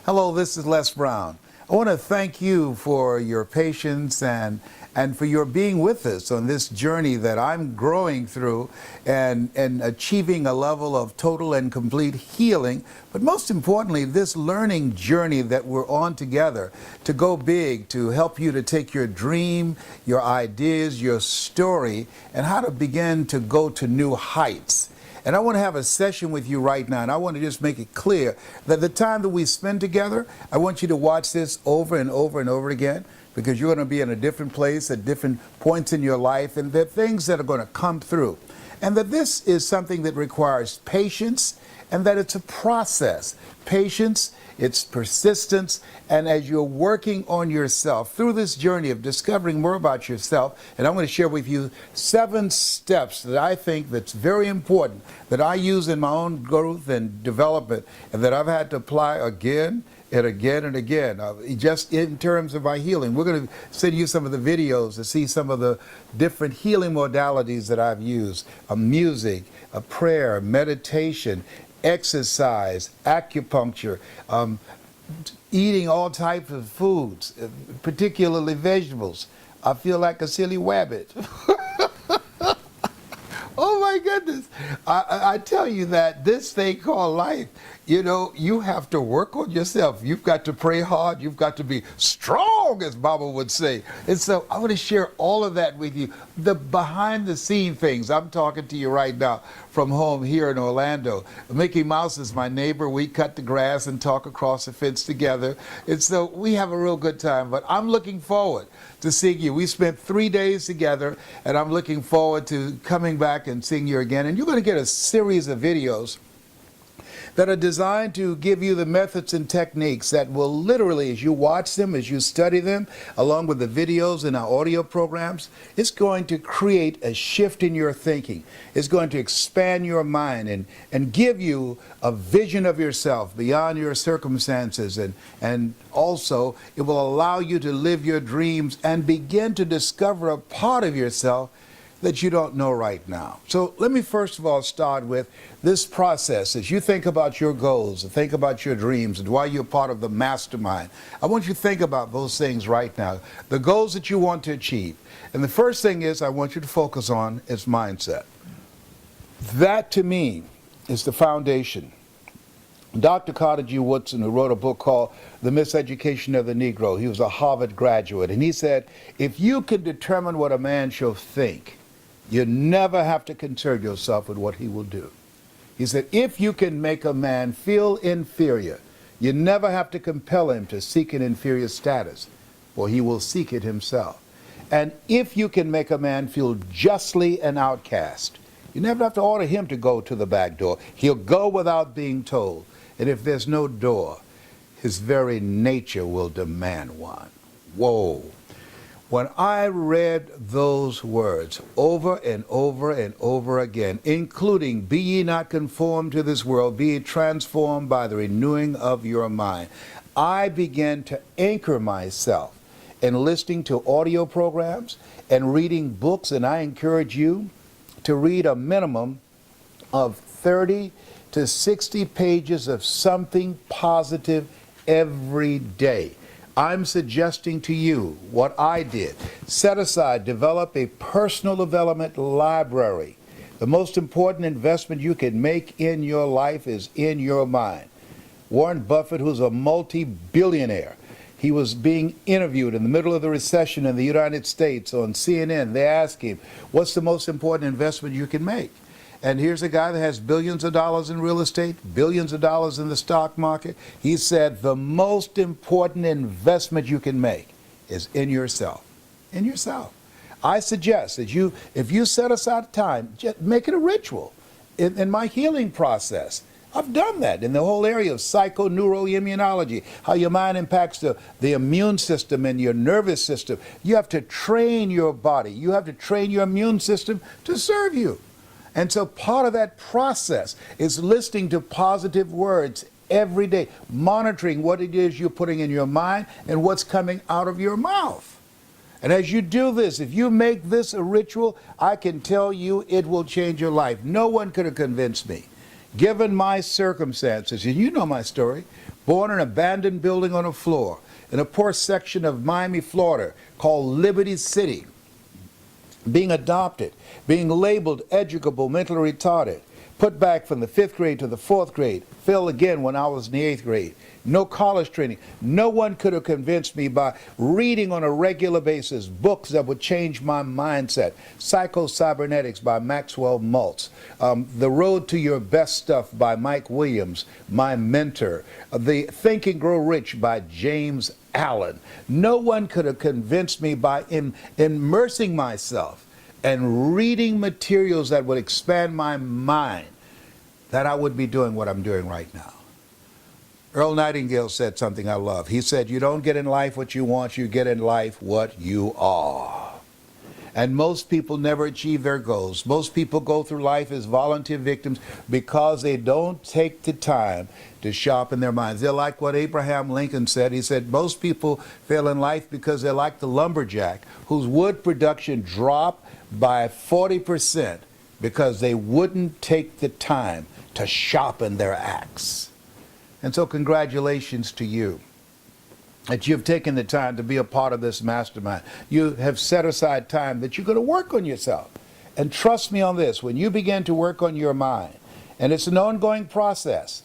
Hello, this is Les Brown. I want to thank you for your patience and for your being with us on this journey that I'm growing through and achieving a level of total and complete healing. But most importantly, this learning journey that we're on together to go big, to help you to take your dream, your ideas, your story, and how to begin to go to new heights. And I want to have a session with you right now, and I want to just make it clear that the time that we spend together, I want you to watch this over and over and over again, because you're going to be in a different place at different points in your life, and there are things that are going to come through. And that this is something that requires patience, and that it's a process. Patience, it's persistence, and as you're working on yourself through this journey of discovering more about yourself, and I'm going to share with you 7 steps that I think that's very important, that I use in my own growth and development, and that I've had to apply again and again and again, just in terms of my healing. We're going to send you some of the videos to see some of the different healing modalities that I've used. Music, prayer, meditation, exercise, acupuncture, eating all types of foods, particularly vegetables. I feel like a silly wabbit. Oh my goodness. I tell you that this thing called life, you have to work on yourself. You've got to pray hard. You've got to be strong, as Baba would say. And so I want to share all of that with you. The behind the scene things. I'm talking to you right now from home here in Orlando. Mickey Mouse is my neighbor. We cut the grass and talk across the fence together. And so we have a real good time. But I'm looking forward to seeing you. We spent 3 days together, and I'm looking forward to coming back and seeing you again. And you're going to get a series of videos that are designed to give you the methods and techniques that will literally, as you watch them, as you study them, along with the videos and our audio programs, it's going to create a shift in your thinking. It's going to expand your mind and give you a vision of yourself beyond your circumstances. And also, it will allow you to live your dreams and begin to discover a part of yourself that you don't know right now. So let me first of all start with this process. As you think about your goals and think about your dreams and why you're part of the mastermind, I want you to think about those things right now, the goals that you want to achieve. And the first thing is I want you to focus on is mindset. That to me is the foundation. Dr. Carter G. Woodson, who wrote a book called The Miseducation of the Negro, he was a Harvard graduate, and he said, if you can determine what a man shall think, you never have to concern yourself with what he will do. He said, if you can make a man feel inferior, you never have to compel him to seek an inferior status, for he will seek it himself. And if you can make a man feel justly an outcast, you never have to order him to go to the back door. He'll go without being told. And if there's no door, his very nature will demand one. Whoa. When I read those words over and over and over again, including, be ye not conformed to this world, be ye transformed by the renewing of your mind, I began to anchor myself in listening to audio programs and reading books, and I encourage you to read a minimum of 30 to 60 pages of something positive every day. I'm suggesting to you what I did. Set aside, develop a personal development library. The most important investment you can make in your life is in your mind. Warren Buffett, who's a multi-billionaire, he was being interviewed in the middle of the recession in the United States on CNN. They asked him, what's the most important investment you can make? And here's a guy that has billions of dollars in real estate, billions of dollars in the stock market. He said the most important investment you can make is in yourself. In yourself. I suggest that if you set aside time, just make it a ritual. In my healing process, I've done that in the whole area of psychoneuroimmunology, how your mind impacts the immune system and your nervous system. You have to train your body. You have to train your immune system to serve you. And so part of that process is listening to positive words every day, monitoring what it is you're putting in your mind and what's coming out of your mouth. And as you do this, if you make this a ritual, I can tell you it will change your life. No one could have convinced me. Given my circumstances, and you know my story, born in an abandoned building on a floor in a poor section of Miami, Florida, called Liberty City, being adopted, being labeled educable, mentally retarded, put back from the 5th grade to the 4th grade, failed again when I was in the 8th grade. No college training. No one could have convinced me by reading on a regular basis books that would change my mindset. Psycho-Cybernetics by Maxwell Maltz. The Road to Your Best Stuff by Mike Williams, my mentor. The Think and Grow Rich by James Allen. No one could have convinced me by immersing myself and reading materials that would expand my mind that I would be doing what I'm doing right now. Earl Nightingale said something I love. He said, you don't get in life what you want, you get in life what you are. And most people never achieve their goals. Most people go through life as volunteer victims because they don't take the time to sharpen their minds. They're like what Abraham Lincoln said. He said most people fail in life because they're like the lumberjack whose wood production dropped by 40% because they wouldn't take the time to sharpen their axe. And so congratulations to you that you've taken the time to be a part of this mastermind. You have set aside time that you're going to work on yourself. And trust me on this, when you begin to work on your mind, and it's an ongoing process,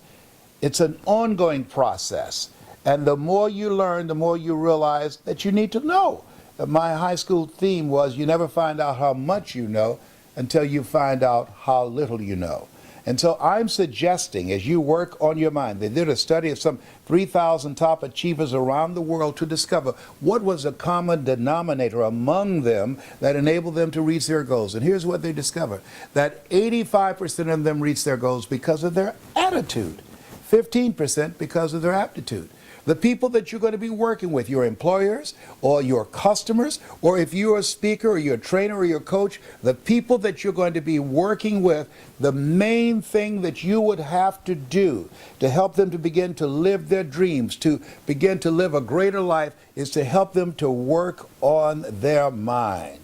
it's an ongoing process. And the more you learn, the more you realize that you need to know. My high school theme was you never find out how much you know until you find out how little you know. And so I'm suggesting, as you work on your mind, they did a study of some 3,000 top achievers around the world to discover what was a common denominator among them that enabled them to reach their goals. And here's what they discovered, that 85% of them reached their goals because of their attitude, 15% because of their aptitude. The people that you're going to be working with, your employers or your customers, or if you're a speaker or you're a trainer or you're a coach, the people that you're going to be working with, the main thing that you would have to do to help them to begin to live their dreams, to begin to live a greater life, is to help them to work on their mind.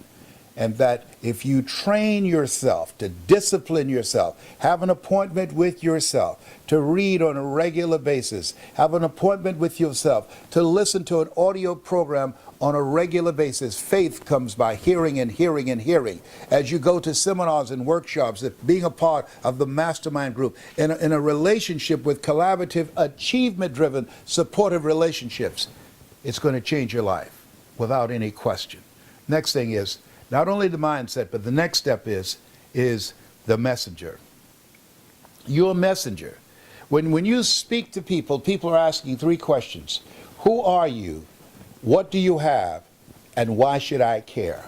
And that if you train yourself, to discipline yourself, have an appointment with yourself, to read on a regular basis, have an appointment with yourself, to listen to an audio program on a regular basis. Faith comes by hearing and hearing and hearing. As you go to seminars and workshops, being a part of the mastermind group, in a relationship with collaborative, achievement-driven, supportive relationships, it's going to change your life without any question. Next thing is, not only the mindset, but the next step is the messenger. You're a messenger. When you speak to people, people are asking 3 questions. Who are you? What do you have? And why should I care?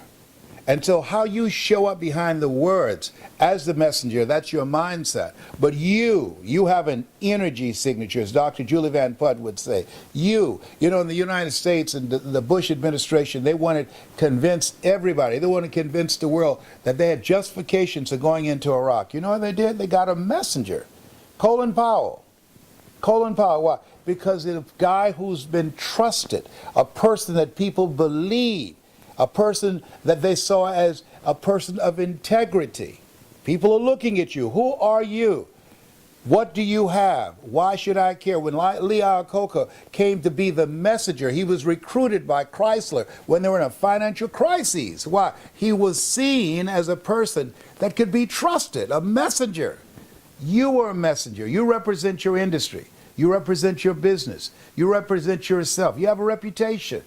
And so how you show up behind the words as the messenger, that's your mindset. But you have an energy signature, as Dr. Julie Van Putt would say. You know, in the United States and the Bush administration, they wanted to convince everybody, they wanted to convince the world that they had justifications for going into Iraq. You know what they did? They got a messenger, Colin Powell. Colin Powell, why? Because a guy who's been trusted, a person that people believe, a person that they saw as a person of integrity. People are looking at you. Who are you? What do you have? Why should I care? When Lee Iacocca came to be the messenger, he was recruited by Chrysler when they were in a financial crisis. Why? He was seen as a person that could be trusted, a messenger. You are a messenger. You represent your industry. You represent your business. You represent yourself. You have a reputation.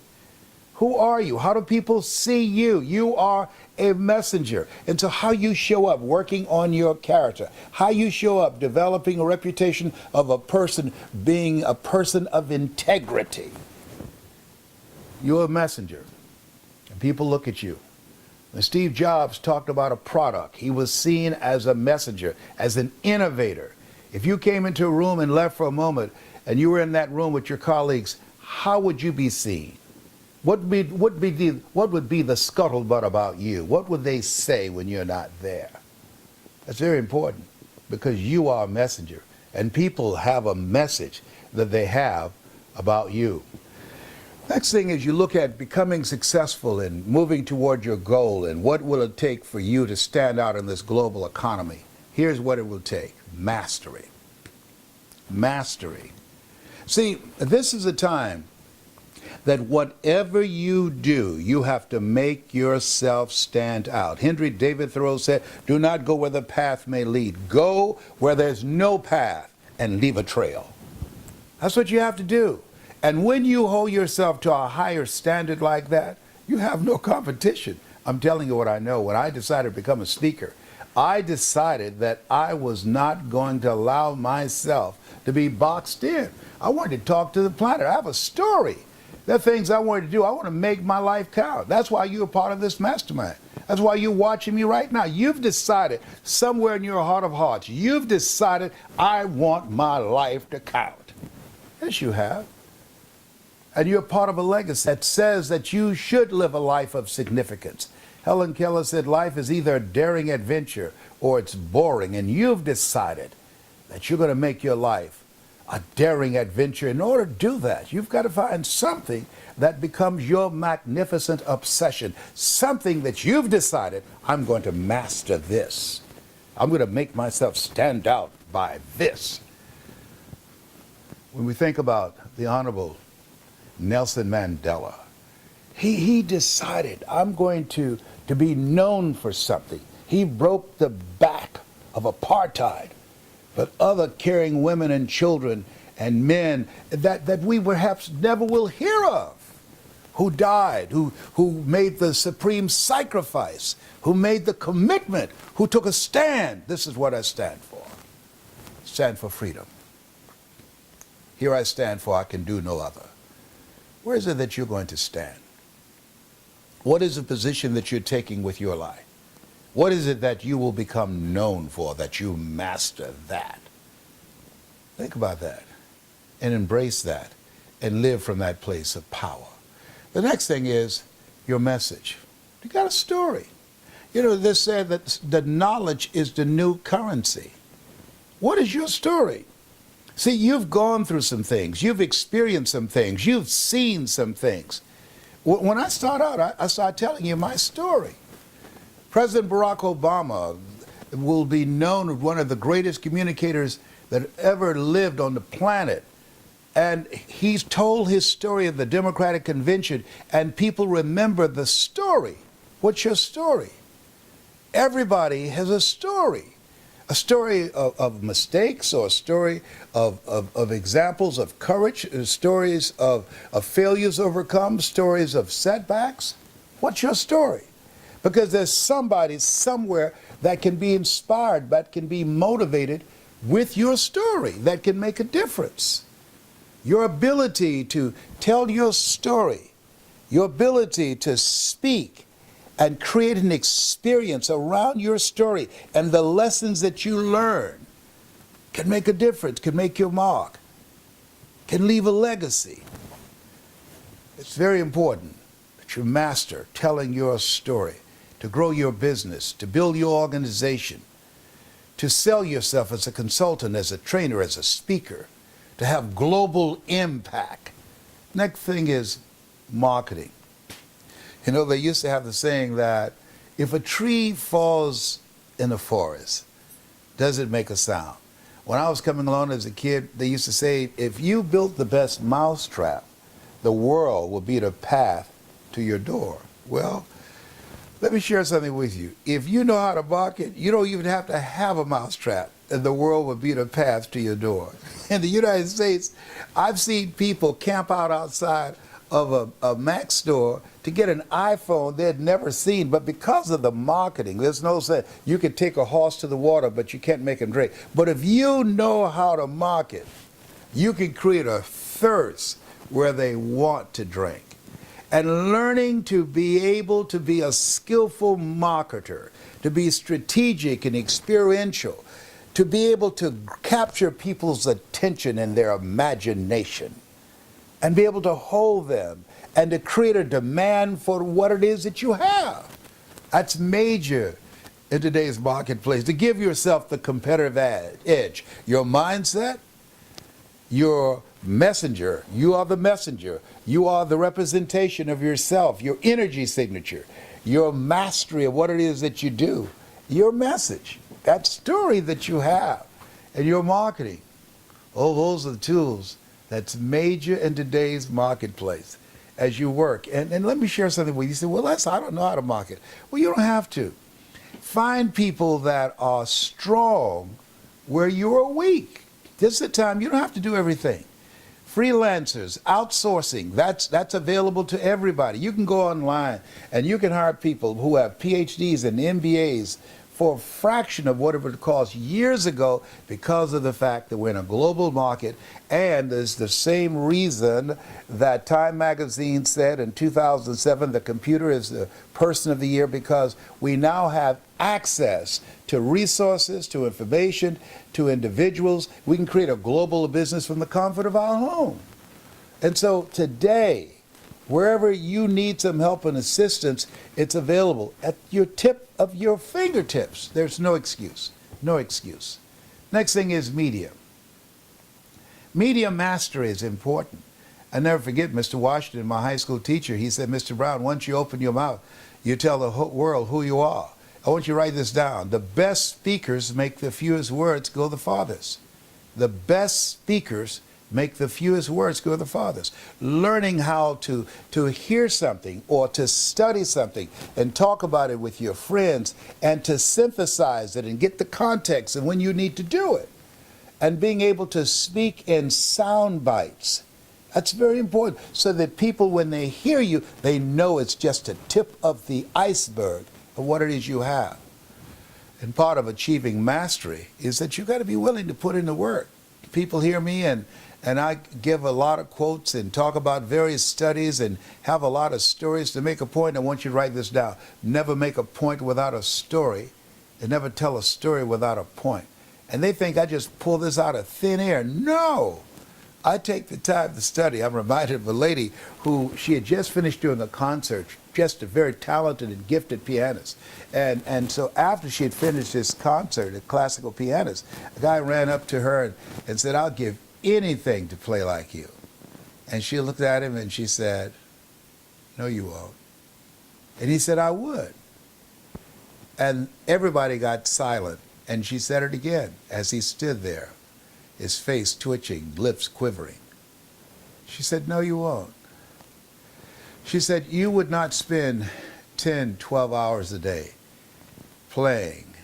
Who are you? How do people see you? You are a messenger. And so how you show up working on your character, how you show up developing a reputation of a person being a person of integrity. You're a messenger. And people look at you. When Steve Jobs talked about a product, he was seen as a messenger, as an innovator. If you came into a room and left for a moment and you were in that room with your colleagues, how would you be seen? What would be the scuttlebutt about you? What would they say when you're not there? That's very important because you are a messenger and people have a message that they have about you. Next thing is you look at becoming successful and moving toward your goal and what will it take for you to stand out in this global economy. Here's what it will take: mastery. Mastery. See, this is a time that whatever you do, you have to make yourself stand out. Henry David Thoreau said, "Do not go where the path may lead. Go where there's no path and leave a trail." That's what you have to do. And when you hold yourself to a higher standard like that, you have no competition. I'm telling you what I know. When I decided to become a speaker, I decided that I was not going to allow myself to be boxed in. I wanted to talk to the planet. I have a story. There are things I wanted to do. I want to make my life count. That's why you're a part of this mastermind. That's why you're watching me right now. You've decided, somewhere in your heart of hearts, you've decided, I want my life to count. Yes, you have. And you're part of a legacy that says that you should live a life of significance. Helen Keller said life is either a daring adventure or it's boring, and you've decided that you're going to make your life a daring adventure. In order to do that, you've got to find something that becomes your magnificent obsession, something that you've decided, I'm going to master this. I'm going to make myself stand out by this. When we think about the Honorable Nelson Mandela, he decided, I'm going to be known for something. He broke the back of apartheid, but other caring women and children and men that we perhaps never will hear of, who died, who made the supreme sacrifice, who made the commitment, who took a stand. This is what I stand for. Stand for freedom. Here I stand for I can do no other. Where is it that you're going to stand? What is the position that you're taking with your life? What is it that you will become known for, that you master that? Think about that and embrace that and live from that place of power. The next thing is your message. You got a story. You know, they said that the knowledge is the new currency. What is your story? See, you've gone through some things. You've experienced some things. You've seen some things. When I start out, I start telling you my story. President Barack Obama will be known as one of the greatest communicators that ever lived on the planet. And he's told his story at the Democratic Convention, and people remember the story. What's your story? Everybody has a story of mistakes, or a story of examples of courage, stories of failures overcome, stories of setbacks. What's your story? Because there's somebody somewhere that can be inspired, that can be motivated with your story, that can make a difference. Your ability to tell your story, your ability to speak and create an experience around your story and the lessons that you learn can make a difference, can make your mark, can leave a legacy. It's very important that you master telling your story, to grow your business, to build your organization, to sell yourself as a consultant, as a trainer, as a speaker, to have global impact. Next thing is marketing. You know, they used to have the saying that if a tree falls in a forest, does it make a sound? When I was coming along as a kid, they used to say, if you built the best mousetrap, the world will be the path to your door. Well, let me share something with you. If you know how to market, you don't even have to have a mousetrap, and the world will be the path to your door. In the United States, I've seen people camp out outside of a Mac store to get an iPhone they'd never seen, but because of the marketing, there's no saying you can take a horse to the water, but you can't make him drink. But if you know how to market, you can create a thirst where they want to drink. And learning to be able to be a skillful marketer, to be strategic and experiential, to be able to capture people's attention and their imagination, and be able to hold them and to create a demand for what it is that you have. That's major in today's marketplace, to give yourself the competitive edge. Your mindset, your messenger, you are the messenger. You are the representation of yourself, your energy signature, your mastery of what it is that you do, your message. that story that you have and your marketing, oh, those are the tools that's major in today's marketplace as you work. And let me share something with you. You say, well, Les, I don't know how to market. Well, you don't have to. Find people that are strong where you are weak. This is the time. You don't have to do everything. Freelancers, outsourcing, that's available to everybody. You can go online and you can hire people who have PhDs and MBAs for a fraction of what it would cost years ago because of the fact that we're in a global market. And there's the same reason that Time magazine said in 2007 the computer is the person of the year, because we now have access to resources, to information, to individuals. We can create a global business from the comfort of our home. And so today, wherever you need some help and assistance, it's available at your tip of your fingertips. There's no excuse. No excuse. Next thing is media. Media mastery is important. I never forget Mr. Washington, my high school teacher. He said, Mr. Brown, once you open your mouth, you tell the whole world who you are. I want you to write this down. The best speakers make the fewest words go the farthest. The best speakers make the fewest words go the farthest. Learning how to hear something or to study something and talk about it with your friends and to synthesize it and get the context and when you need to do it. And being able to speak in sound bites. That's very important, so that people, when they hear you, they know it's just a tip of the iceberg of what it is you have. And part of achieving mastery is that you've got to be willing to put in the work. People hear me and I give a lot of quotes and talk about various studies and have a lot of stories to make a point. I want you to write this down. Never make a point without a story, and never tell a story without a point. And they think I just pull this out of thin air. No! I take the time to study. I'm reminded of a lady who, she had just finished doing a concert, just a very talented and gifted pianist. And so after she had finished this concert, a classical pianist, a guy ran up to her and said, I'll give anything to play like you. And she looked at him and she said, no, you won't. And he said, I would. And everybody got silent. And she said it again as he stood there, his face twitching, lips quivering. She said, no, you won't. She said, you would not spend 10, 12 hours a day playing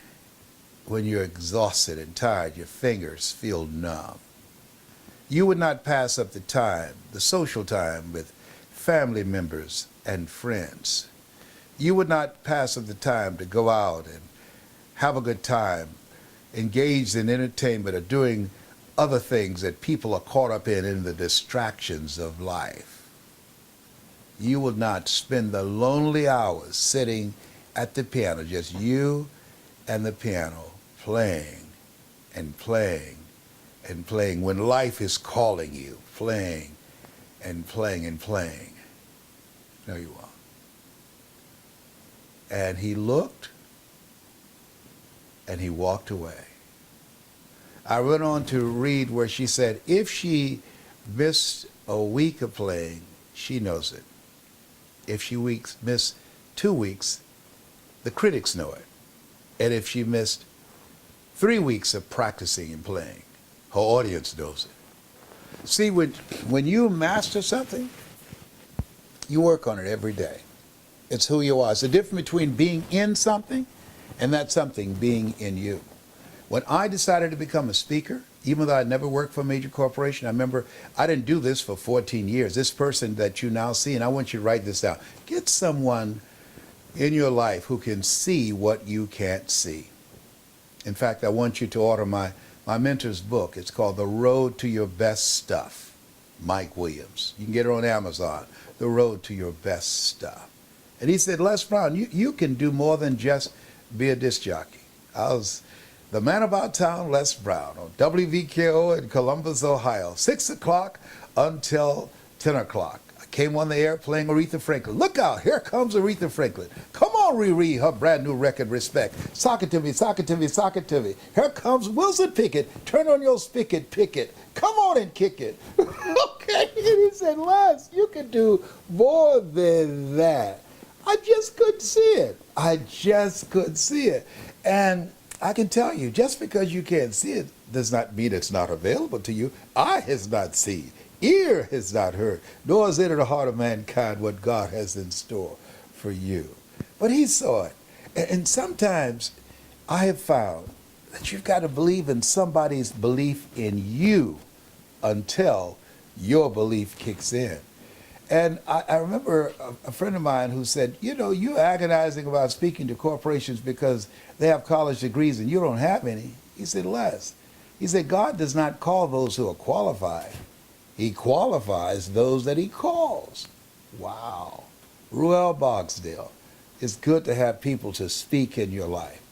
when you're exhausted and tired, your fingers feel numb. You would not pass up the time, the social time with family members and friends. You would not pass up the time to go out and have a good time, engaged in entertainment or doing other things that people are caught up in the distractions of life. You will not spend the lonely hours sitting at the piano, just you and the piano, playing and playing and playing when life is calling you, playing and playing and playing. No, you won't. And he looked and he walked away. I went on to read where she said, if she missed a week of playing, she knows it. If she missed 2 weeks, the critics know it. And if she missed 3 weeks of practicing and playing, her audience knows it. See, when you master something, you work on it every day. It's who you are. It's the difference between being in something and that something being in you. When I decided to become a speaker, even though I never worked for a major corporation, I remember I didn't do this for 14 years. This person that you now see, and I want you to write this down. Get someone in your life who can see what you can't see. In fact, I want you to order my mentor's book. It's called The Road to Your Best Stuff, Mike Williams. You can get it on Amazon, The Road to Your Best Stuff. And he said, Les Brown, you can do more than just be a disc jockey. I was the man about town, Les Brown, on WVKO in Columbus, Ohio, 6 o'clock until 10 o'clock. I came on the air playing Aretha Franklin. Look out, here comes Aretha Franklin. Come on, Riri, her brand new record, Respect. Sock it to me, sock it to me, sock it to me. Here comes Wilson Pickett. Turn on your spigot, pick it. Come on and kick it. Okay, and he said, Les, you can do more than that. I just couldn't see it. I just couldn't see it. And I can tell you, just because you can't see it does not mean it's not available to you. Eye has not seen, ear has not heard, nor has entered the heart of mankind what God has in store for you. But he saw it. And sometimes I have found that you've got to believe in somebody's belief in you until your belief kicks in. And I remember a friend of mine who said, you know, you're agonizing about speaking to corporations because they have college degrees and you don't have any. He said, Les, he said, God does not call those who are qualified. He qualifies those that he calls. Wow. Ruel Boxdale. It's good to have people to speak in your life.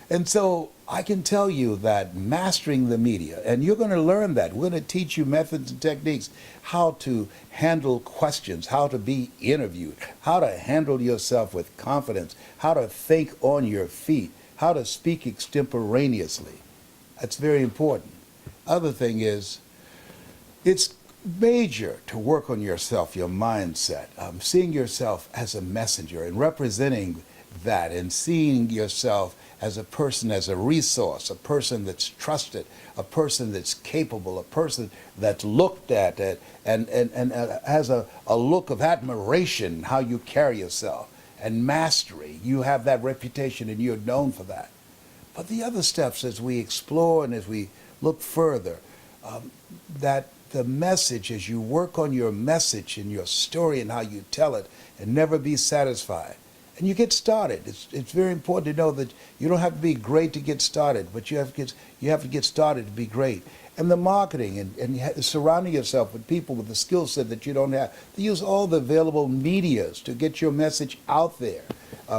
And so I can tell you that mastering the media, and you're going to learn that. We're going to teach you methods and techniques, how to handle questions, how to be interviewed, how to handle yourself with confidence, how to think on your feet, how to speak extemporaneously. That's very important. Other thing is, it's major to work on yourself, your mindset, seeing yourself as a messenger and representing that, and seeing yourself as a person, as a resource, a person that's trusted, a person that's capable, a person that's looked at and has a look of admiration, how you carry yourself, and mastery. You have that reputation and you're known for that. But the other steps, as we explore and as we look further, that the message, as you work on your message and your story and how you tell it, and never be satisfied. And you get started. It's very important to know that you don't have to be great to get started, but you have to get started to be great. And the marketing and surrounding yourself with people with the skill set that you don't have. To use all the available medias to get your message out there,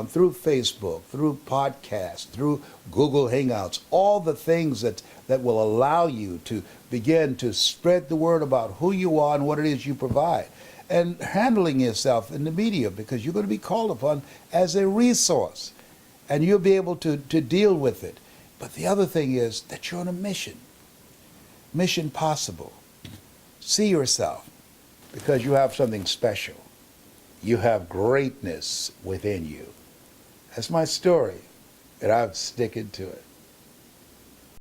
through Facebook, through podcasts, through Google Hangouts, all the things that will allow you to begin to spread the word about who you are and what it is you provide. And handling yourself in the media, because you're going to be called upon as a resource and you'll be able to deal with it. But the other thing is that you're on a mission. Mission possible. See yourself, because you have something special. You have greatness within you. That's my story, and I'm sticking to it.